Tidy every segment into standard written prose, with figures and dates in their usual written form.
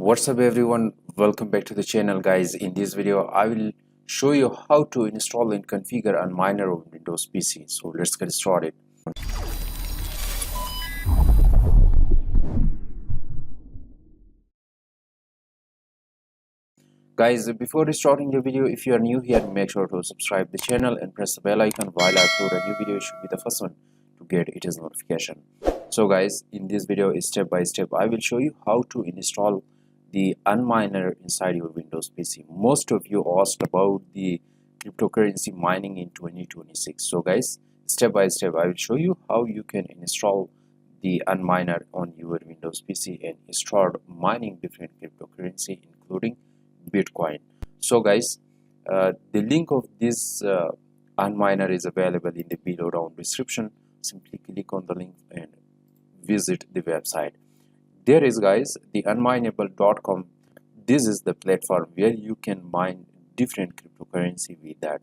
What's up everyone, welcome back to the channel guys. In this video I will show you how to install and configure unMiner on Windows PC. So let's get started. Guys, before starting the video, if you are new here, make sure to subscribe the channel and press the bell icon. While I upload a new video, you should be the first one to get its notification. So guys, in this video step by step I will show you how to install the unMiner inside your Windows PC. Most of you asked about the cryptocurrency mining in 2026. So guys, step by step I will show you how you can install the unMiner on your Windows PC and start mining different cryptocurrency including Bitcoin. So guys, the link of this unMiner is available in the below down description. Simply click on the link and visit the website. There is guys the unmineable.com. This is the platform where you can mine different cryptocurrency with that.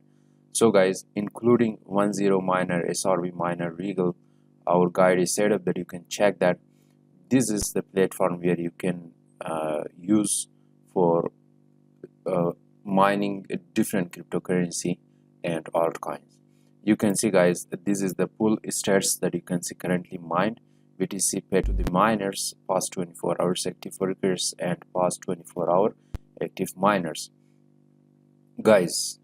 So guys, including unMiner, SRB miner, Regal, our guide is set up that you can check that. This is the platform where you can use for mining different cryptocurrency and altcoins. You can see guys, this is the pool stats that you can see currently mined. BTC paid to the miners, past 24 hours active workers and past 24-hour active miners. Guys,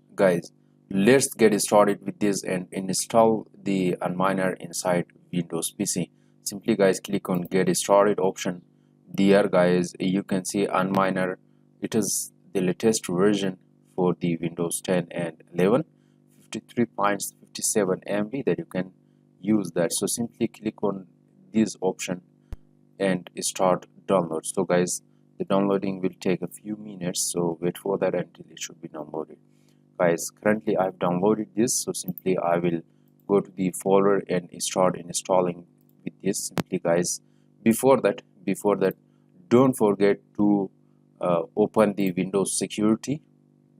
let's get started with this and install the unMiner inside Windows PC. Simply guys, click on get started option. There guys, you can see unMiner. It is the latest version for the Windows 10 and 11, 53.57 MB that you can use that. So simply click on this option and start download. So guys, the downloading will take a few minutes, so wait for that until it should be downloaded. Guys, currently I've downloaded this, so simply I will go to the folder and start installing with this. Simply guys, before that don't forget to open the Windows security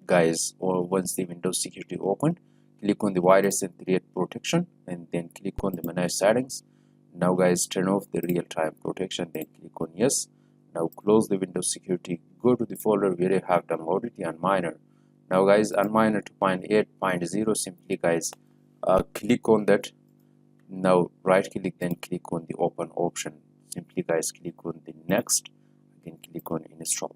guys, or once the Windows security opened, click on the virus and threat protection and then click on the manage settings. Now guys, turn off the real-time protection, then click on yes. Now close the Windows security, go to the folder where you have downloaded the unMiner. Now guys, unMiner 2.8.0, simply guys click on that. Now right click, then click on the open option. Simply guys click on the next, then click on install.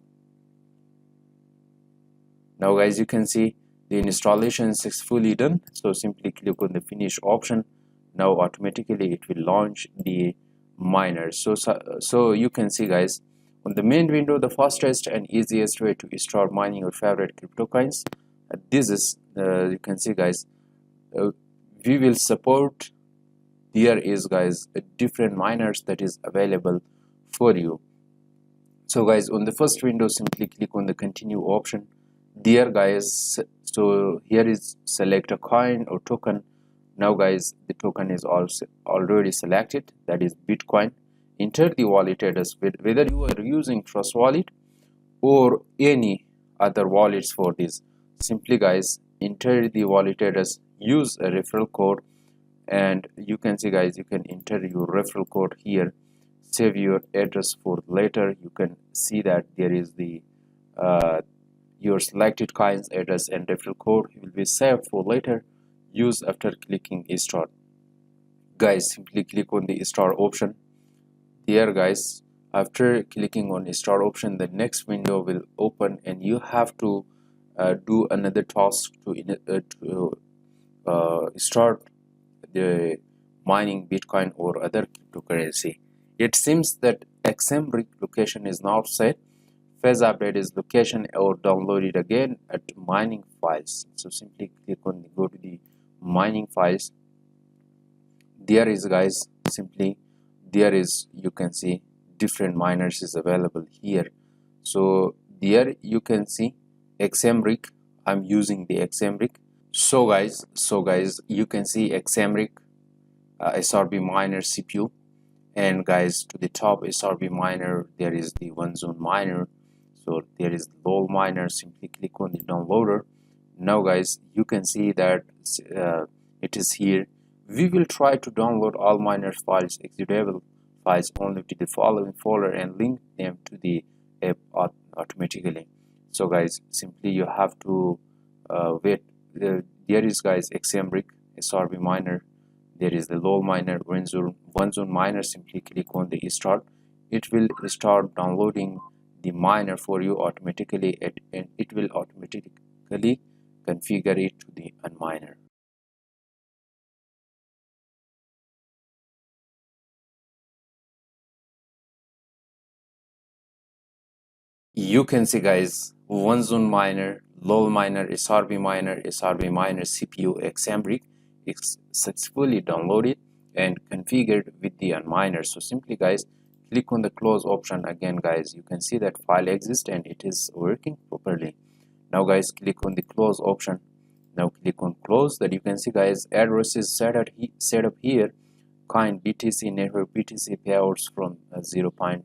Now guys, you can see the installation is successfully done, so simply click on the finish option. Now automatically it will launch the miner. So you can see guys, on the main window, the fastest and easiest way to start mining your favorite crypto coins. This is you can see guys, we will support. There is guys different miners that is available for you. So guys, on the first window, simply click on the continue option. There guys, so here is select a coin or token. Now guys, the token is also already selected, that is Bitcoin. Enter the wallet address, whether you are using Trust Wallet or any other wallets for this. Simply guys, enter the wallet address, use a referral code, and you can see guys, you can enter your referral code here. Save your address for later. You can see that there is the your selected coins address and referral code will be saved for later. Use after clicking start. Guys, simply click on the start option. There guys, after clicking on start option, the next window will open and you have to do another task to start the mining Bitcoin or other cryptocurrency. It seems that XMRig location is not set. Phase update is location or download it again at mining files. So simply click on go to the mining files. There is guys, simply there is, you can see different miners is available here. So there you can see XMRig. I'm using the XMRig. So guys, you can see XMRig, SRB miner CPU, and guys to the top SRB miner there is the unMiner. So there is the LOL miner. Simply click on the downloader. Now guys, you can see that it is here. We will try to download all miners files, executable files only to the following folder and link them to the app automatically. So guys, simply you have to wait. There is guys Xmbrick, SRB miner, there is the low miner, one zone miner. Simply click on the start. It will start downloading the miner for you automatically, and it will automatically configure it to the unMiner. You can see guys, one zone miner, lol miner, SRB miner CPU Xmbrick is successfully downloaded and configured with the unMiner. So simply guys, click on the close option. Again guys, you can see that file exists and it is working properly. Now guys, click on the close option. Now click on close. That you can see guys, address is set up here. Kind BTC network BTC payouts from 0.00075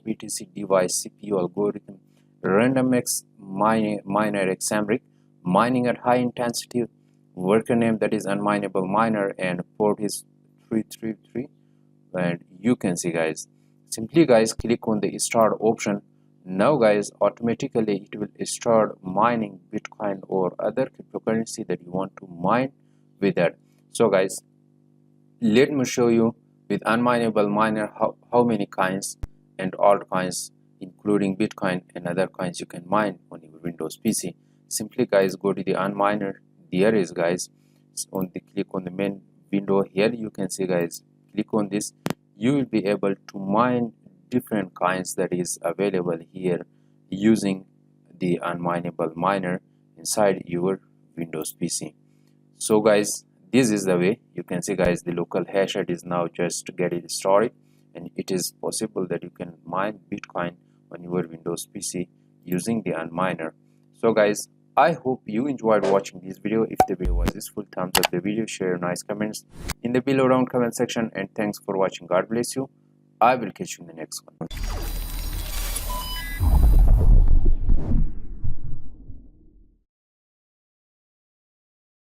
BTC device CPU algorithm, random X miner Xmbrick, mining at high intensity, worker name that is unminable miner, and port is 333. And you can see guys, simply guys click on the start option. Now guys, automatically it will start mining Bitcoin or other cryptocurrency that you want to mine with that. So guys, let me show you with unminable miner how many coins and altcoins including Bitcoin and other coins you can mine on your Windows PC. Simply guys, go to the unMiner. There is guys, click on the main window. Here you can see guys, click on this. You will be able to mine different coins that is available here using the unminable miner inside your Windows PC. So guys, this is the way. You can see guys, the local hash rate is now just getting started, and it is possible that you can mine Bitcoin on your Windows PC using the unMiner. So guys, I hope you enjoyed watching this video. If the video was useful, thumbs up the video, share nice comments in the below down comment section, and thanks for watching. God bless you. I will catch you in the next one.